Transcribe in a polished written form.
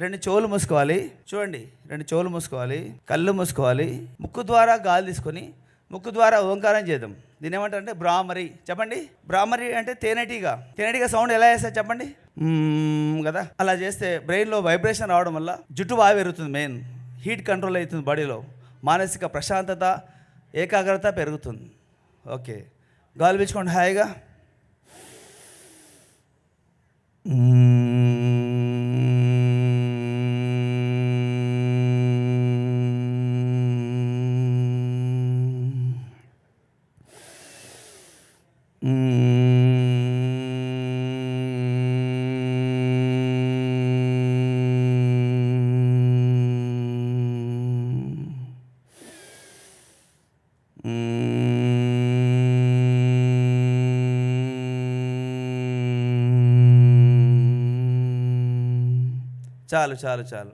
రెండు చెవులు మూసుకోవాలి. చూడండి, రెండు చెవులు మూసుకోవాలి, కళ్ళు మూసుకోవాలి. ముక్కు ద్వారా గాలి తీసుకొని ముక్కు ద్వారా ఓంకారం చేద్దాం. దీని ఏమంటారంటే బ్రాహ్మరి. చెప్పండి, బ్రాహ్మరి అంటే తేనెటీగ సౌండ్ ఎలా చేస్తారు చెప్పండి, కదా. అలా చేస్తే బ్రెయిన్లో వైబ్రేషన్ రావడం వల్ల జుట్టు బాగా పెరుగుతుంది. మెయిన్ హీట్ కంట్రోల్ అవుతుంది బాడీలో. మానసిక ప్రశాంతత, ఏకాగ్రత పెరుగుతుంది. ఓకే, గాలి పీల్చుకోండి హాయిగా. చాలు చాలు చాలు.